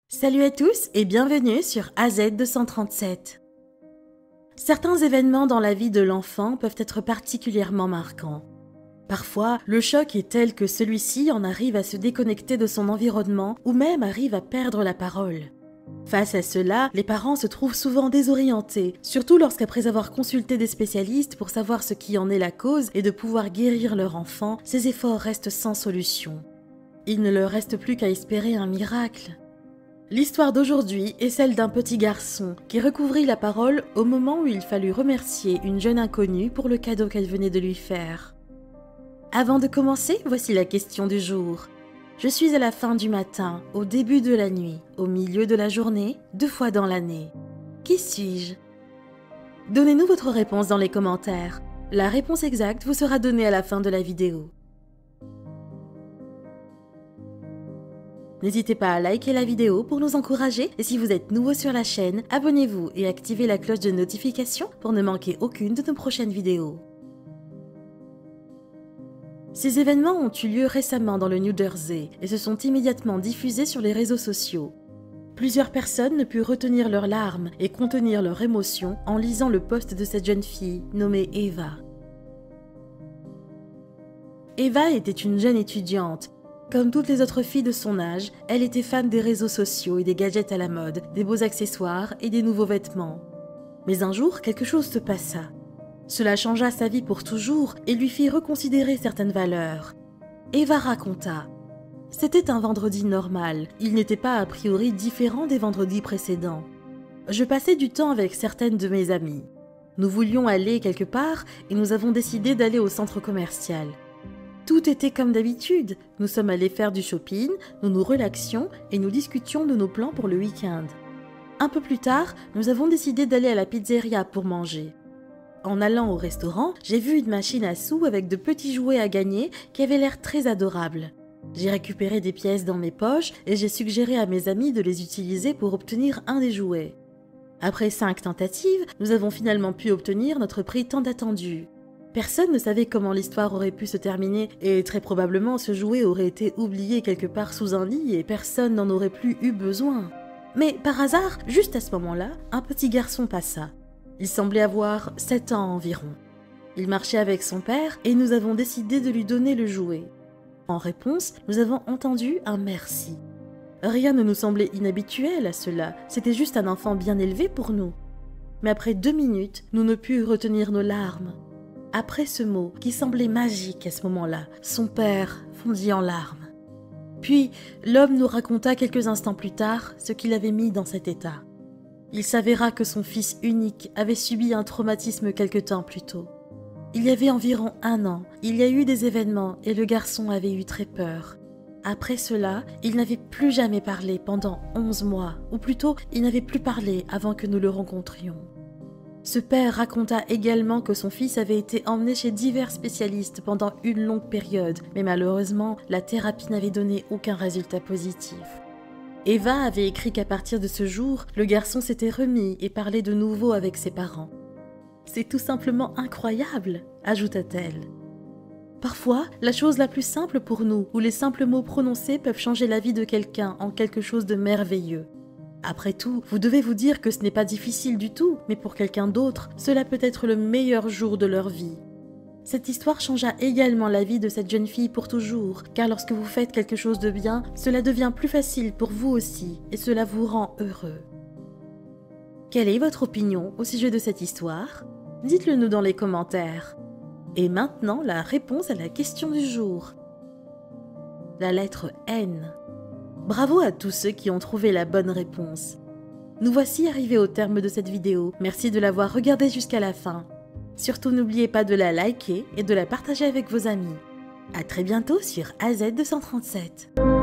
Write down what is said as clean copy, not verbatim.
Salut à tous et bienvenue sur AZ237. Certains événements dans la vie de l'enfant peuvent être particulièrement marquants. Parfois, le choc est tel que celui-ci en arrive à se déconnecter de son environnement ou même arrive à perdre la parole. Face à cela, les parents se trouvent souvent désorientés, surtout lorsqu'après avoir consulté des spécialistes pour savoir ce qui en est la cause et de pouvoir guérir leur enfant, ces efforts restent sans solution. Il ne leur reste plus qu'à espérer un miracle. L'histoire d'aujourd'hui est celle d'un petit garçon qui recouvrit la parole au moment où il fallut remercier une jeune inconnue pour le cadeau qu'elle venait de lui faire. Avant de commencer, voici la question du jour. Je suis à la fin du matin, au début de la nuit, au milieu de la journée, 2 fois dans l'année. Qui suis-je? Donnez-nous votre réponse dans les commentaires. La réponse exacte vous sera donnée à la fin de la vidéo. N'hésitez pas à liker la vidéo pour nous encourager et si vous êtes nouveau sur la chaîne, abonnez-vous et activez la cloche de notification pour ne manquer aucune de nos prochaines vidéos. Ces événements ont eu lieu récemment dans le New Jersey et se sont immédiatement diffusés sur les réseaux sociaux. Plusieurs personnes ne purent retenir leurs larmes et contenir leurs émotions en lisant le post de cette jeune fille nommée Eva. Eva était une jeune étudiante. Comme toutes les autres filles de son âge, elle était fan des réseaux sociaux et des gadgets à la mode, des beaux accessoires et des nouveaux vêtements. Mais un jour, quelque chose se passa. Cela changea sa vie pour toujours et lui fit reconsidérer certaines valeurs. Eva raconta. C'était un vendredi normal, il n'était pas a priori différent des vendredis précédents. Je passais du temps avec certaines de mes amies. Nous voulions aller quelque part et nous avons décidé d'aller au centre commercial. Tout était comme d'habitude, nous sommes allés faire du shopping, nous nous relaxions et nous discutions de nos plans pour le week-end. Un peu plus tard, nous avons décidé d'aller à la pizzeria pour manger. En allant au restaurant, j'ai vu une machine à sous avec de petits jouets à gagner qui avaient l'air très adorables. J'ai récupéré des pièces dans mes poches et j'ai suggéré à mes amis de les utiliser pour obtenir un des jouets. Après 5 tentatives, nous avons finalement pu obtenir notre prix tant attendu. Personne ne savait comment l'histoire aurait pu se terminer et très probablement ce jouet aurait été oublié quelque part sous un lit et personne n'en aurait plus eu besoin. Mais par hasard, juste à ce moment-là, un petit garçon passa. Il semblait avoir 7 ans environ. Il marchait avec son père et nous avons décidé de lui donner le jouet. En réponse, nous avons entendu un merci. Rien ne nous semblait inhabituel à cela, c'était juste un enfant bien élevé pour nous. Mais après 2 minutes, nous ne pûmes retenir nos larmes. Après ce mot, qui semblait magique à ce moment-là, son père fondit en larmes. Puis, l'homme nous raconta quelques instants plus tard ce qu'il avait mis dans cet état. Il s'avéra que son fils unique avait subi un traumatisme quelque temps plus tôt. Il y avait environ 1 an, il y a eu des événements et le garçon avait eu très peur. Après cela, il n'avait plus jamais parlé pendant 11 mois, ou plutôt, il n'avait plus parlé avant que nous le rencontrions. Ce père raconta également que son fils avait été emmené chez divers spécialistes pendant une longue période, mais malheureusement, la thérapie n'avait donné aucun résultat positif. Eva avait écrit qu'à partir de ce jour, le garçon s'était remis et parlait de nouveau avec ses parents. « C'est tout simplement incroyable !» ajouta-t-elle. Parfois, la chose la plus simple pour nous, où les simples mots prononcés peuvent changer la vie de quelqu'un en quelque chose de merveilleux. Après tout, vous devez vous dire que ce n'est pas difficile du tout, mais pour quelqu'un d'autre, cela peut être le meilleur jour de leur vie. Cette histoire changea également la vie de cette jeune fille pour toujours, car lorsque vous faites quelque chose de bien, cela devient plus facile pour vous aussi, et cela vous rend heureux. Quelle est votre opinion au sujet de cette histoire? Dites-le nous dans les commentaires. Et maintenant, la réponse à la question du jour. La lettre N. Bravo à tous ceux qui ont trouvé la bonne réponse. Nous voici arrivés au terme de cette vidéo. Merci de l'avoir regardée jusqu'à la fin. Surtout n'oubliez pas de la liker et de la partager avec vos amis. À très bientôt sur AZ237.